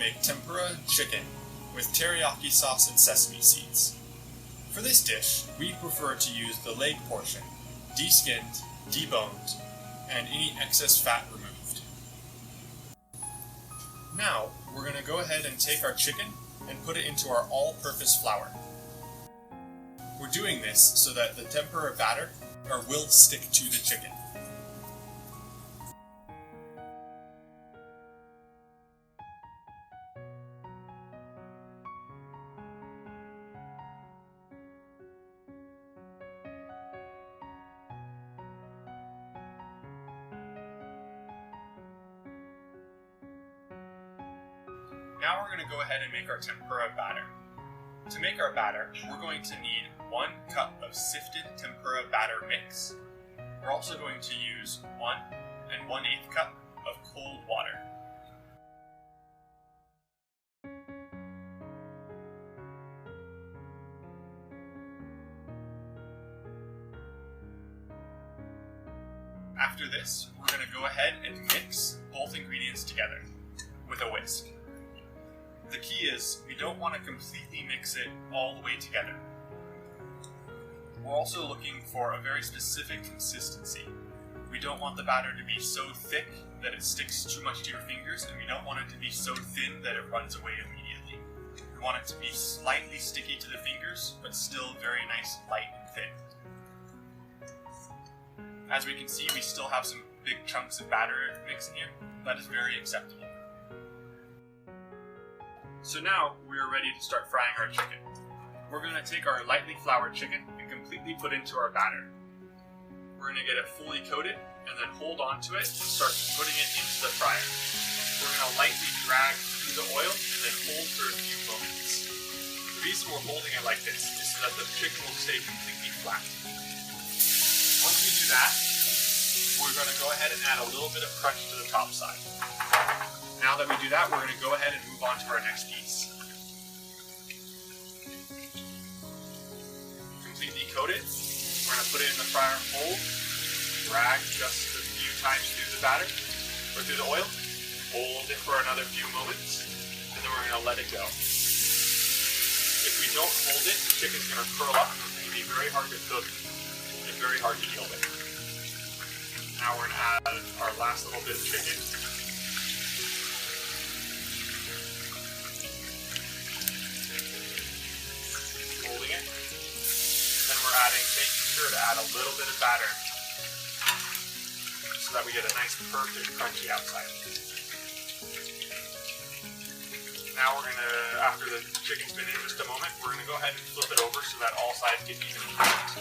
make tempura chicken with teriyaki sauce and sesame seeds. For this dish, we prefer to use the leg portion, de-skinned, deboned, and any excess fat removed. Now, we're going to go ahead and take our chicken and put it into our all-purpose flour. We're doing this so that the tempura batter will stick to the chicken. Now we're going to go ahead and make our tempura batter. To make our batter, we're going to need 1 cup of sifted tempura batter mix. We're also going to use 1 1/8 cup of cold water. After this, we're going to go ahead and mix both ingredients together with a whisk. The key is we don't want to completely mix it all the way together. We're also looking for a very specific consistency. We don't want the batter to be so thick that it sticks too much to your fingers, and we don't want it to be so thin that it runs away immediately. We want it to be slightly sticky to the fingers, but still very nice, light, and thin. As we can see, we still have some big chunks of batter mixing here. That is very acceptable. So now we are ready to start frying our chicken. We're going to take our lightly floured chicken and completely put into our batter. We're going to get it fully coated and then hold on to it and start putting it into the fryer. We're going to lightly drag through the oil and then hold for a few moments. The reason we're holding it like this is so that the chicken will stay completely flat. Once we do that, we're going to go ahead and add a little bit of crunch to the top side. Now that we do that, we're going to go ahead and move on to our next piece. Completely coated, we're going to put it in the fryer and hold, drag just a few times through the batter, or through the oil, hold it for another few moments, and then we're going to let it go. If we don't hold it, the chicken's going to curl up, and it's going to be very hard to cook, and very hard to deal with. Now we're going to add our last little bit of chicken. Holding it. Then we're making sure to add a little bit of batter so that we get a nice, perfect, crunchy outside. Now we're going to, after the chicken's been in just a moment, we're going to go ahead and flip it over so that all sides get evenly cooked.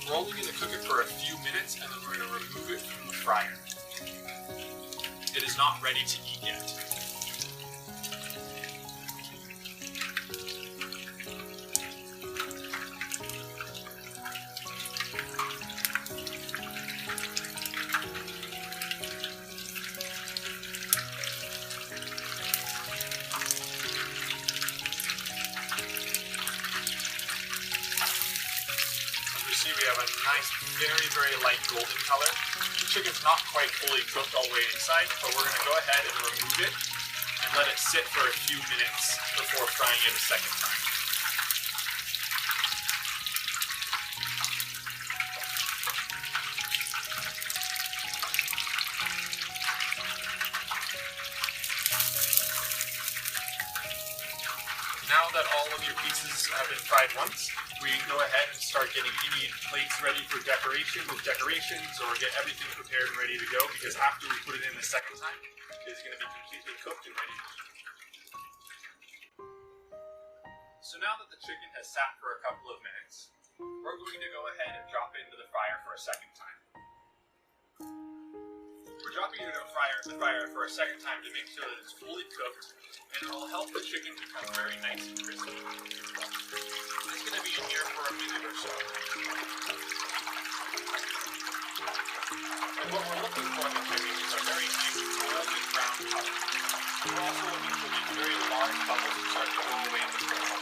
We're only going to cook it for a few minutes and then we're going to remove it from the fryer. It is not ready to eat yet. See, we have a nice, very, very light golden color. The chicken's not quite fully cooked all the way inside, but we're going to go ahead and remove it and let it sit for a few minutes before frying it a second time. Now that all of your pieces have been fried once, we can go ahead and start getting any plates ready for decoration with decorations, or get everything prepared and ready to go, because after we put it in the second time, it's going to be completely cooked and ready. So now that the chicken has sat for a couple of minutes, we're going to go ahead and drop it into the fryer for a second time. We're dropping it into the fryer for a second time to make sure that it's fully cooked, and it will help the chicken become very nice and crispy. It's going to be in here for a minute or so. And what we're looking for in the chicken is a very nice golden brown color. We're also looking for these very large bubbles to start to roll away in the grill.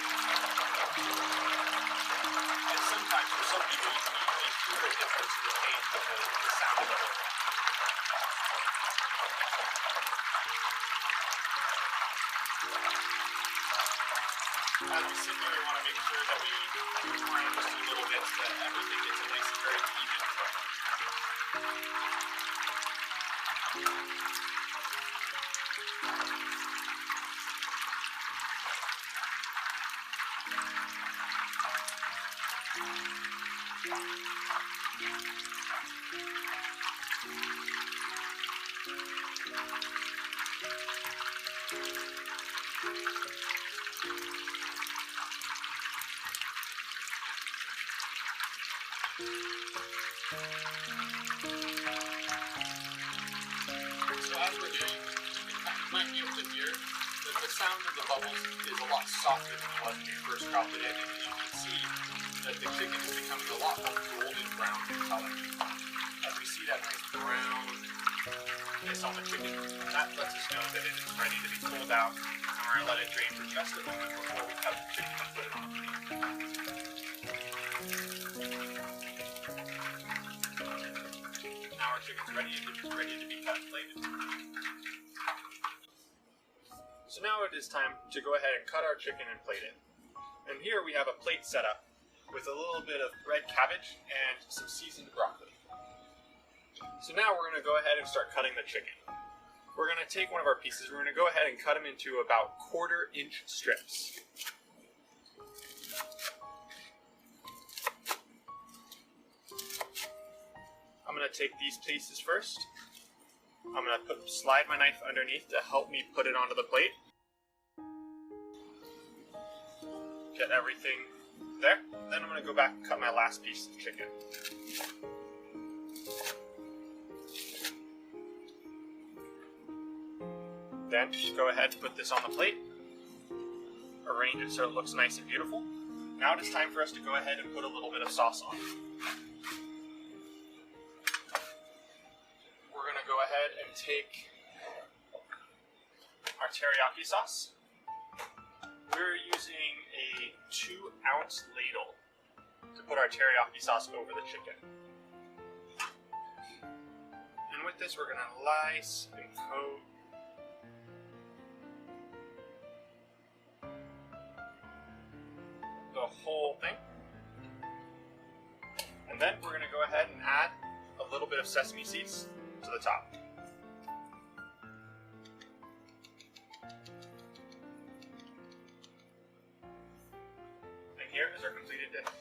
And sometimes, for some people, you can usually hear a difference in the taste of the sound of the oil. As we sit there, we want to make sure that we fry just a little bit so that everything gets a nice, very even cook. So as we're doing, you might be able to hear that the sound of the bubbles is a lot softer than it was when you first dropped it in, and you can see that the chicken is becoming a lot more golden brown in color. As we see that nice brownness on the chicken, that lets us know that it is ready to be pulled out, and we're going to let it drain for just a moment before we cut the chicken and put it on the plate. Now our chicken's ready to be cut and plated. So now it is time to go ahead and cut our chicken and plate it. And here we have a plate set up with a little bit of red cabbage and some seasoned broccoli. So now we're going to go ahead and start cutting the chicken. We're going to take one of our pieces, we're going to go ahead and cut them into about 1/4 inch strips. I'm going to take these pieces first. I'm going to slide my knife underneath to help me put it onto the plate. Get everything there. Then I'm going to go back and cut my last piece of chicken. Then go ahead and put this on the plate. Arrange it so it looks nice and beautiful. Now it is time for us to go ahead and put a little bit of sauce on. We're going to go ahead and take our teriyaki sauce. We're using a 2-ounce ladle to put our teriyaki sauce over the chicken. And with this, we're going to slice and coat the whole thing. And then we're going to go ahead and add a little bit of sesame seeds to the top. And here is our completed dish.